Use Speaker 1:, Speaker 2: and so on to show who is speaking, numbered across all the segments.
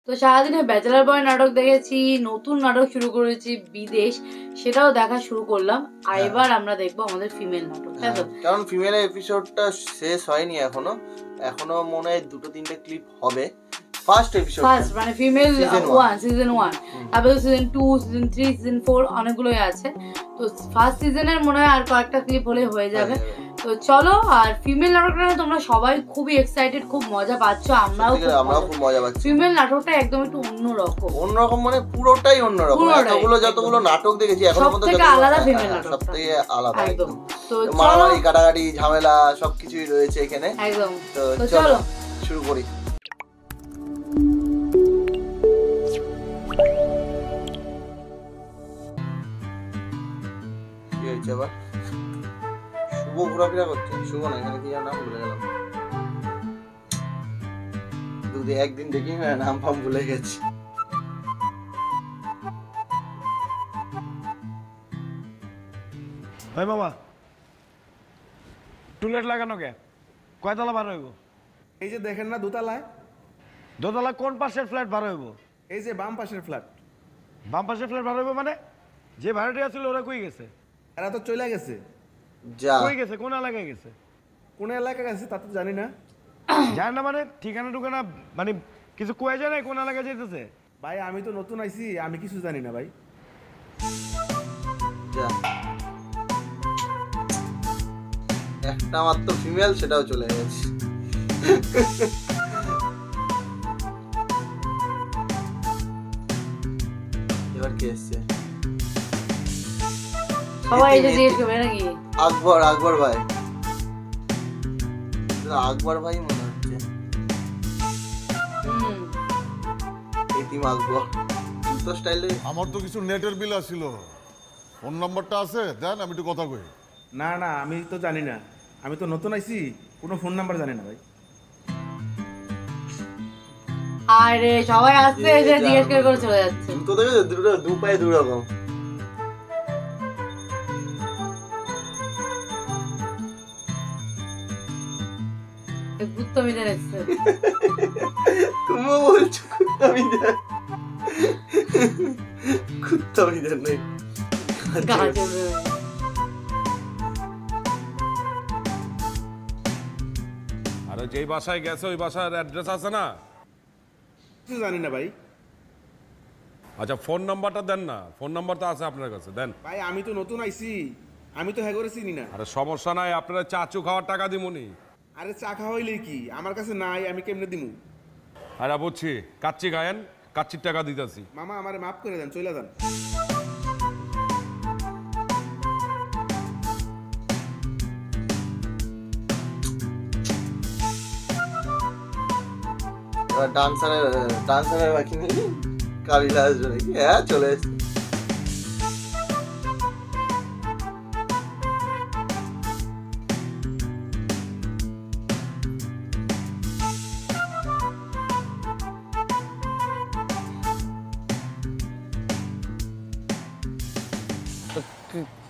Speaker 1: তো সারাদিনে bachelor boy নাটক দেখেছি, নতুন নাটক শুরু করেছি বিদেশ, সেটাও দেখা শুরু করলাম। আর এবার আমরা দেখবো আমাদের ফিমেল নাটক, তাই তো?
Speaker 2: কারণ ফিমেলের এপিসোডটা শেষ হয়নি এখনো মনে হয় 2-3টে ক্লিপ হবে। ফার্স্ট
Speaker 1: মানে ফিমেল 1 সিজন 1, তারপরে সিজন 2, সিজন 3, সিজন 4 অনেকগুলোই আছে। তো ফার্স্ট সিজনের মনে হয় আর কয়েকটা ক্লিপ হলে হয়ে যাবে। তো চলো, আর ফিমেল নাটকটা তোমরা সবাই খুবই এক্সাইটেড, খুব মজা পাচ্ছ, আমরাও খুব মজা পাচ্ছি। ফিমেল নাটকটা একদম একটু অন্যরকম
Speaker 2: মানে পুরোটাই অন্যরকম। যতগুলো নাটক দেখেছি এখনো পর্যন্ত
Speaker 1: সবথেকে আলাদা ফিমেল নাটক,
Speaker 2: সবথেকে আলাদা একদম। তো মারামারি, কাটাকাটি, ঝামেলা সবকিছুই রয়েছে এখানে একদম। তো চলো শুরু করি। কি হয়েছে আবার? শুভ ঘোরাফেরা করছে। শুভ না, এখানে কি নাম ভুলে গেলাম। একদিন দেখি নাম ফাম ভুলে গেছি।
Speaker 3: ভাই বাবা, টুলেট লাগানো কে? কয়তলা ভাড়া হইব?
Speaker 4: এই যে দেখেন না দোতলায়।
Speaker 3: দোতলা কোন পাশের ফ্ল্যাট ভাড়া হইব?
Speaker 4: এই যে বাম পাশের ফ্ল্যাট।
Speaker 3: বাম পাশের ফ্ল্যাট ভাড়া হইব মানে? যে ভাড়াটিয়া ছিল ওরা কই গেছে?
Speaker 4: এরা তো চলে গেছে।
Speaker 2: যা
Speaker 3: কই গেছে? কোন এলাকায় গেছে?
Speaker 4: কোন এলাকায় গেছে তা তো জানি না।
Speaker 3: জানি না মানে ঠিকানা টুকানা মানে কিছু কয়ে যায় না কোন এলাকায় যেতেছে?
Speaker 4: ভাই আমি তো নতুন আইছি, আমি কিছু জানি না ভাই।
Speaker 2: যা, একটা মাত্র ফিমেল, সেটাও চলে গেছে। এবার কে এসছে?
Speaker 1: সবাই এটা জিজ্ঞেস করবে নাকি?
Speaker 2: আকবর ভাই। আকবর ভাই মনে হচ্ছে। এটিম আকবর তো স্টাইলে।
Speaker 5: আমার তো কিছু নেটের বিল আসছিল, ফোন নাম্বারটা আছে দেন, আমি একটু কথা কই।
Speaker 4: না না, আমি তো জানি না, আমি তো নতুন আইছি, কোনো ফোন নাম্বার জানি না ভাই।
Speaker 1: আরে সবাই আসছে, এসে জিজ্ঞেস করে চলে যাচ্ছে।
Speaker 2: তো দেখো দু পায়ে দু রকম।
Speaker 1: কুত্তামিদের এসছে।
Speaker 2: তুমিও বলছো কুত্তামিদের? কুত্তামিদের নেই।
Speaker 6: আরে যেই বাসায় গেছে ওই বাসার অ্যাড্রেস আছে না?
Speaker 4: কিছু জানি না ভাই।
Speaker 6: আচ্ছা ফোন নাম্বারটা দেন না, ফোন নাম্বার তো আছে আপনার কাছে, দেন।
Speaker 4: ভাই আমি তো নতুন আইছি, আমি তো হ্যাঁ করে চিনি না।
Speaker 6: আরে সমস্যা নাই, আপনারা চাচু খাওয়ার টাকা দিমুনি।
Speaker 4: আরে চা খাওয়াইলে কি, আমার কাছে নাই, আমি কেমনে দিমু?
Speaker 6: আরে বুঝছি, কাচ্চি খায়েন, কাচ্চির টাকা দিতেছি।
Speaker 4: মামা আমারে মাফ করে দেন, চলে যান।
Speaker 2: এবার ডান্সারের বাকি নেই, কাবিলা আসবে নাকি? হ্যাঁ চলে এসছে।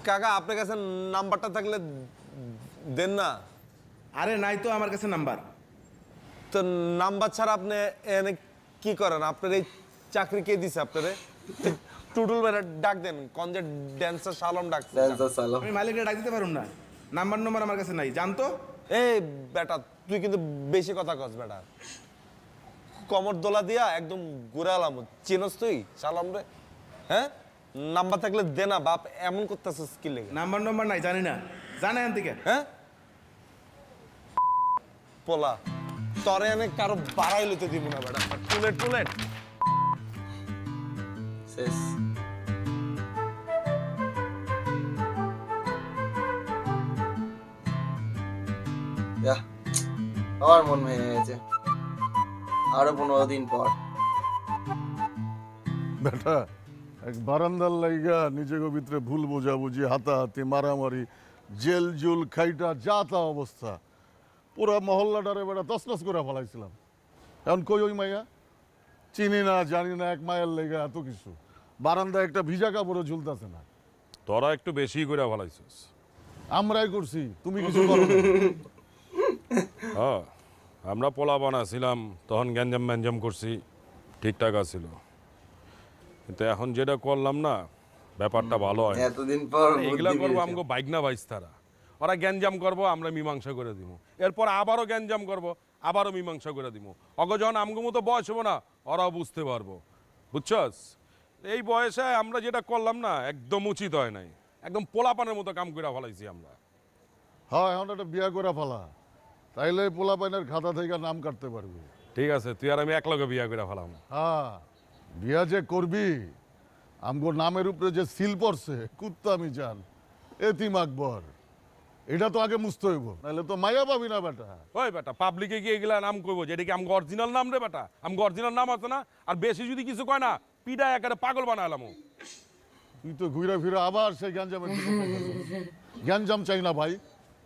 Speaker 7: কাকা আপনার কাছে নাম্বারটা থাকলে দেন না।
Speaker 4: আরে নাই তো আমার কাছে নাম্বার।
Speaker 7: তো নাম্বার ছাড়া আপনি এনে কি করেন? আপনার এই চাকরি কে দিছে আপনারে? টুটুল বেটা ডাক দেন, কোন যে ড্যান্সার সালম ডাকছে।
Speaker 2: ড্যান্সার সালম।
Speaker 4: আমি মালিককে ডাক দিতে পারুম না, নাম্বার আমার কাছে নাই, জানতো?
Speaker 7: এই বেটা তুই কিন্তু বেশি কথা কস বেটা। কমর দোলা দিয়া একদম গুড়ালাম, চিনস তুই সালাম রে? হ্যাঁ নাম্বার থাকলে দে না বাপ, এমন করতেছিস কি লেগে?
Speaker 4: নাম্বার নাই, জানি না, জানা এখান থেকে।
Speaker 7: হ্যাঁ পোলা তরে এনে কারো বাড়াই লইতে দিব না বেটা। টুলেট
Speaker 2: শেষ। আমার মন ভেঙে গেছে, আরো 15 দিন পর।
Speaker 5: বেটা এক বারান্দার লাইগা নিজেকে ভিতরে ভুল বোঝাবুঝি, হাতাহাতি, মারামারি, জেল জুল খাইটা যা তা অবস্থা, পুরা মহল্লাটারে বেটা তছনছ করে ফেলাইছিলাম। এখন কই ওই মাইয়া? চিনি না জানি না, এক মায়ের লেগে এত কিছু। বারান্দায় একটা ভিজা কাপড়ও ঝুলতেছে না।
Speaker 6: তোরা একটু বেশি করে ফেলাইছিস।
Speaker 5: আমরাই করছি, তুমি কিছু করো না।
Speaker 6: হ্যাঁ আমরা পোলা বানাছিলাম, তখন গ্যাঞ্জাম ম্যাঞ্জাম করছি, ঠিকঠাক আছিল, কিন্তু এখন যেটা করলাম না ব্যাপারটা ভালো হয়।
Speaker 2: এতদিন পর
Speaker 6: এগুলা করবো আমাকে বাইক না বাইস তারা, ওরা গ্যাঞ্জাম করবো, আমরা মীমাংসা করে দিব, এরপর আবারও গ্যাঞ্জাম করবো, আবারও মীমাংসা করে দিব। অগো যখন আমগো মতো বয়স হবো না, ওরাও বুঝতে পারবো, বুঝছস? এই বয়সে আমরা যেটা করলাম না একদম উচিত হয় নাই, একদম পোলাপানের মতো কাম করে ফেলাইছি আমরা।
Speaker 5: হ্যাঁ, এখন একটা বিয়া করে ফেলা, তাইলে পোলাপাইনের খাতা থেকে নাম কাটতে পারবি।
Speaker 6: ঠিক আছে, তুই আর আমি একলগে বিয়া করে ফেলাম।
Speaker 5: হ্যাঁ, বিয়া যে করবি আমগো নামের উপরে যে সিল পড়ছে কুত্তা আমি জান এতিম আকবর, এটা তো আগে মুছতে হইব, নাহলে তো মায়া পাবি না বেটা।
Speaker 6: ওই বেটা পাবলিকে গিয়ে এগুলা নাম করবো, যেটা কি আমাকে অরিজিনাল নাম রে বেটা, আমাকে অরিজিনাল নাম আছে না, আর বেশি যদি কিছু কয় না পিডা একেবারে পাগল বানালাম।
Speaker 5: তুই তো ঘুরে ফিরে আবার সেই গ্যাঞ্জামের দিকে যাচ্ছিস। গ্যাঞ্জাম চাই না ভাই,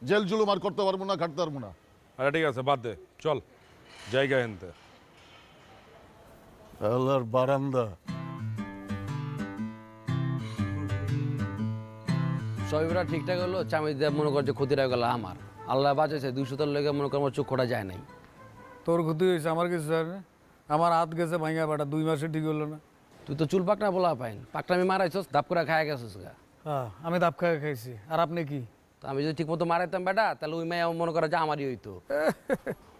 Speaker 5: জেল জুলুম আর করতে পারবো না, খাটতে পারবো না।
Speaker 6: আরে ঠিক আছে, বাদ দে, চল জায়গা এনতে।
Speaker 5: আল্লাহর বারান্দা
Speaker 8: সবইরা ঠিকঠাক হলো, চামি দিয়ে মনে করছে ক্ষতিটা গেল আমার, আল্লাহ বাঁচাইছে 200 লেগে মনে কর আমার চোখ খোটা যায় নাই।
Speaker 9: তোর ক্ষতি হয়েছে, আমার কিছু স্যার আমার হাত গেছে ভাঙা বেটা, 2 মাসে ঠিক হলো না।
Speaker 8: তুই তো চুল পাকনা বলা পাইন, পাকনা আমি মারাইছস, দাপ করে খায় গেছিস গা।
Speaker 9: হ্যাঁ, আমি দাপ খাই খাইছি, আর আপনি কি?
Speaker 8: তো আমি যদি ঠিক মতো মারাইতাম বেটা, তাহলে ওই মেয়ে মনে করে যে আমারই হইতো।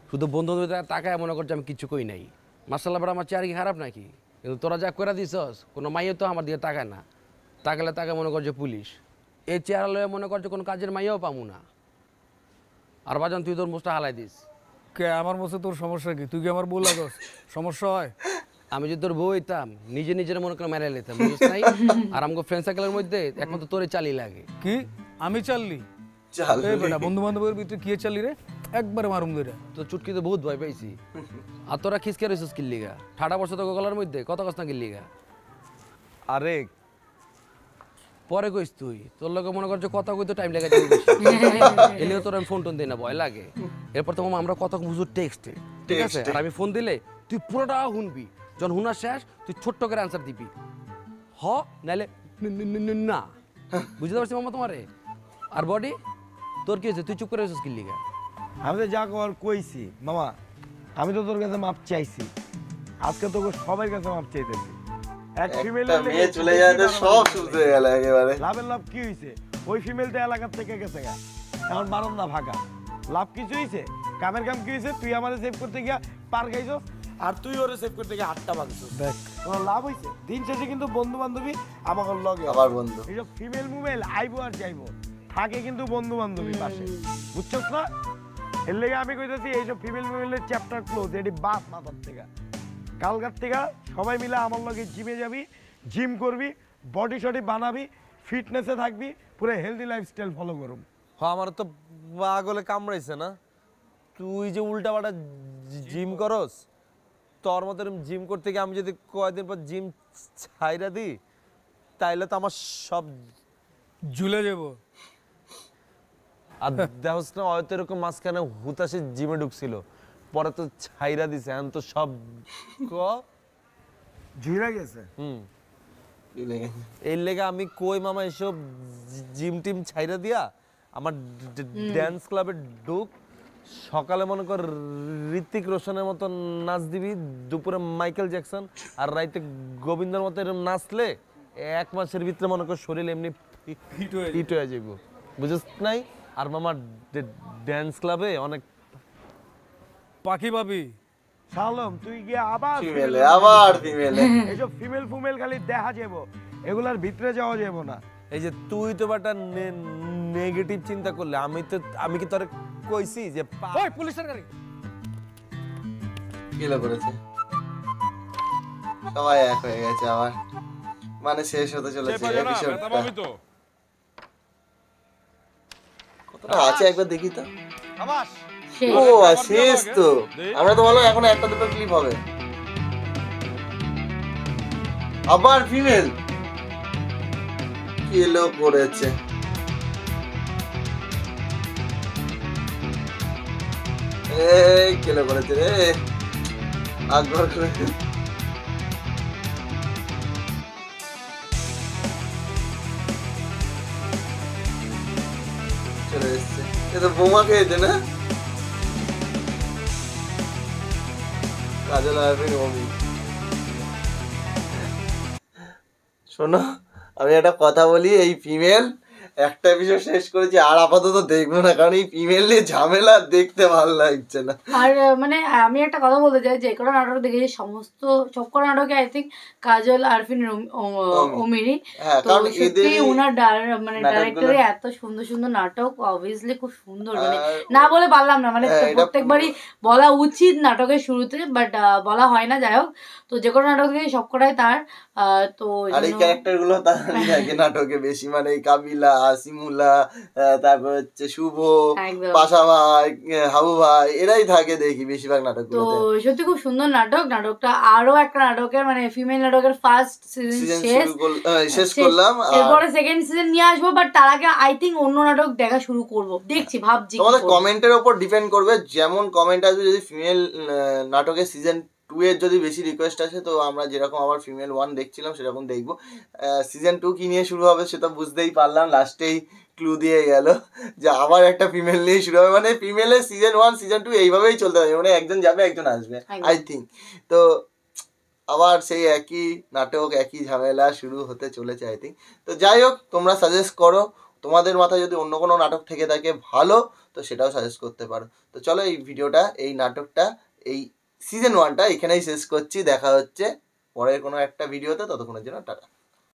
Speaker 8: শুধু বন্ধু তাকায় মনে করছে আমি কিছু কই নাই। মার্শাল্লাহ বেটা আমার চেয়ার কি খারাপ নাকি? কিন্তু তোরা যা করে দিছস, কোনো মাইও তো আমার দিকে তাকায় না, তাকালে তাকে মনে করছে পুলিশ। এই চেয়ার লয়ে মনে করছে কোনো কাজের মাইয়াও পামু না। আর বাজান তুই তোর মুখটা হালাই দিস।
Speaker 9: কে আমার মুখে তোর সমস্যা কি? তুই কি আমার বউ লাগস? সমস্যা হয়?
Speaker 8: আমি যদি তোর বউ হইতাম নিজে নিজের মনে করে মেরে নিতাম, বুঝছ নাই? আর আমাকে ফ্রেন্ড সার্কেলের মধ্যে একমাত্র তোরে চালি লাগে।
Speaker 9: কি আমি চাললি? এই বেটা বন্ধু বান্ধবের ভিতরে কি চাললি রে? একবারে মারুম ধরে।
Speaker 8: তো চুটকি তো বহুত ভয় পাইছি। আর তোরা খিসকে রইছিস কিল্লিগা? ঠাডা বসে তো গলার মধ্যে কত কষ্ট না কিল্লিগা?
Speaker 7: আরে
Speaker 8: পরে কইস তুই, তোর লগে মনে করছে কথা কইতে টাইম লাগে যাবে বেশি। এলিও তোর আমি ফোন টোন দেই না, ভয় লাগে। এরপর তো আমরা কথা বুঝু টেক্সটে, ঠিক আছে? আর আমি ফোন দিলে তুই পুরোটা শুনবি, যখন হুনার শেষ তুই ছোট্ট করে আনসার দিবি, হ নাইলে না। বুঝতে পারছি মামা তোমারে? আর বডি তোর কি হয়েছে? তুই চুপ করে রইছিস কিল্লিগা?
Speaker 3: আমি তো যা কর কইছি মামা, আমি তো তোর কাছে মাপ চাইছি, আজকে তো সবার কাছে মাপ চাইতেছি। এক ফিমেল
Speaker 2: মেয়ে চলে যায় তো সব শুরু হয়ে গেল একেবারে।
Speaker 3: লাভের লাভ কি হইছে? ওই ফিমেল তো এলাকার থেকে গেছে গা, এখন বারান্দা ফাঁকা। লাভ কিছু হইছে? কামের কাম কি হইছে? তুই আমারে সেভ করতে গিয়া পার খাইছস, আর তুই ওরে সেভ করতে গিয়া 8টা ভাঙছস। দেখ কোনো লাভ হইছে? দিন শেষে কিন্তু বন্ধু বান্ধবী আমাকে লগে
Speaker 2: আবার বন্ধু।
Speaker 3: এইসব ফিমেল মুমেল আইবো আর যাইবো, থাকে কিন্তু বন্ধু বান্ধবী পাশে, বুঝছস না? এর লেগে আমি কইতেছি এইসব ফিমেল মুমেলের চ্যাপ্টার ক্লোজ। এটি বাস মাথার থেকে কালকার থেকে সবাই মিলে আমার লগে জিমে যাবি, জিম করবি, বডি শডি বানাবি, ফিটনেসে থাকবি, পুরো হেলদি লাইফস্টাইল ফলো করুম।
Speaker 7: হ্যাঁ, আমার তো পাগলে কামড়াইছে না। তুই যে উল্টা পাল্টা জিম করস, তোর মতো জিম করতে গিয়ে আমি যদি কয়েকদিন পর জিম ছাইরা দিই, তাইলে তো আমার সব
Speaker 9: ঝুলে যাব।
Speaker 7: আর দেখোস না হয়তো এরকম মাঝখানে হুতাশে জিমে ঢুকছিল, পরে তো ছাইরা দিছে, এখন তো সব
Speaker 3: ঝুলে গেছে।
Speaker 7: এই লেগে আমি কই মামা এসব জিম টিম ছাইরা দিয়া আমার ড্যান্স ক্লাবে ঢুক, সকালে মনে কর ঋত্বিক রোশনের মতো নাচ দিবি, দুপুরে মাইকেল জ্যাকসন, আর রাইতে গোবিন্দর মতো এরকম নাচলে 1 মাসের ভিতরে মনে কর শরীর এমনি ফিট হয়ে যাইব, বুঝছ নাই? আর মামা ড্যান্স ক্লাবে অনেক
Speaker 9: পাখি পাবি।
Speaker 3: শালম তুই গিয়ে আবার
Speaker 2: ফিমেলে, আবার ফিমেলে।
Speaker 3: এইসব ফিমেল ফুমেল খালি দেখা যাবো, এগুলার ভিতরে যাওয়া যাবো না।
Speaker 7: এই যে তুই তো একটা নেগেটিভ চিন্তা করলে, আমি কি তোরে কইছি যে
Speaker 9: ওই পুলিশের গাড়ি
Speaker 2: কিলো করেছে, সবাই এক হয়ে গেছে আবার, মানে শেষ হতে চলেছে এপিসোডটা। কতটা আছে একবার দেখি তো। ও শেষ তো, আমরা তো বলো এখন একটা দুটো ক্লিপ হবে। আবার ফিমেল কিলো করেছে, এই কিলো করেছে রে, আগ্রহ করে চলে এসছে। এ তো বোমা খেয়েছে না, কাজল আরফিন অমি। শোনো আমি একটা কথা বলি, এই ফিমেল একটা এপিসোড শেষ করেছি, আর আপাতত দেখবো না, কারণ এই ফিমেল নিয়ে ঝামেলা দেখতে ভালো লাগছে না।
Speaker 1: আর মানে আমি একটা কথা বলতে চাই, যে কটা নাটক দেখেছি সবকটা নাটকে আই থিঙ্ক কাজল, আরফিন, অমিরি, তো সত্যি ওনার মানে ডাইরেক্টরে এত সুন্দর সুন্দর নাটক, অবভিয়াসলি খুব সুন্দর, মানে না বলে পারলাম না, মানে প্রত্যেকবারই বলা উচিত নাটকের শুরুতে, বাট বলা হয় না। যাই হোক, তো যে কটা নাটক দেখেছি সবকটাই তার। তো
Speaker 2: আর এই ক্যারেক্টার গুলো তারই থাকে নাটকে বেশি, মানে এই কাবিলা, সিমুলা, তারপর হচ্ছে শুভ, পাশা ভাই, হাবু ভাই, এরাই থাকে দেখি বেশিরভাগ নাটকগুলোতে।
Speaker 1: তো সত্যি খুব সুন্দর নাটক। নাটকটা আরো একটা নাটকের মানে ফিমেল নাটকের ফার্স্ট সিজন
Speaker 2: শেষ করলাম,
Speaker 1: এরপরে সেকেন্ড সিজন নিয়ে আসবো, বাট তার আগে আই থিঙ্ক অন্য নাটক দেখা শুরু করব, দেখছি, ভাবছি।
Speaker 2: তোমাদের কমেন্টের উপর ডিপেন্ড করবে, যেমন কমেন্ট আসবে, যদি ফিমেল নাটকের সিজন 2 এর যদি বেশি রিকোয়েস্ট আছে, তো আমরা যেরকম আবার ফিমেল 1 দেখছিলাম সেরকম দেখবো। সিজন 2 কি নিয়ে শুরু হবে সেটা বুঝতেই পারলাম, লাস্টেই ক্লু দিয়ে গেল যে আবার একটা ফিমেল নিয়ে শুরু হবে, মানে ফিমেলের সিজন 1 সিজন 2 এইভাবেই চলতে হবে, মানে একজন যাবে একজন আসবে আই থিঙ্ক। তো আবার সেই একই নাটক একই ঝামেলা শুরু হতে চলেছে আই থিঙ্ক। তো যাই হোক, তোমরা সাজেস্ট করো, তোমাদের মাথায় যদি অন্য কোনো নাটক থেকে থাকে ভালো, তো সেটাও সাজেস্ট করতে পারো। তো চলো এই ভিডিওটা, এই নাটকটা, এই সিজন 1টা এখানেই শেষ করছি। দেখা হচ্ছে পরের কোনো একটা ভিডিওতে, ততক্ষণের জন্য টাটা।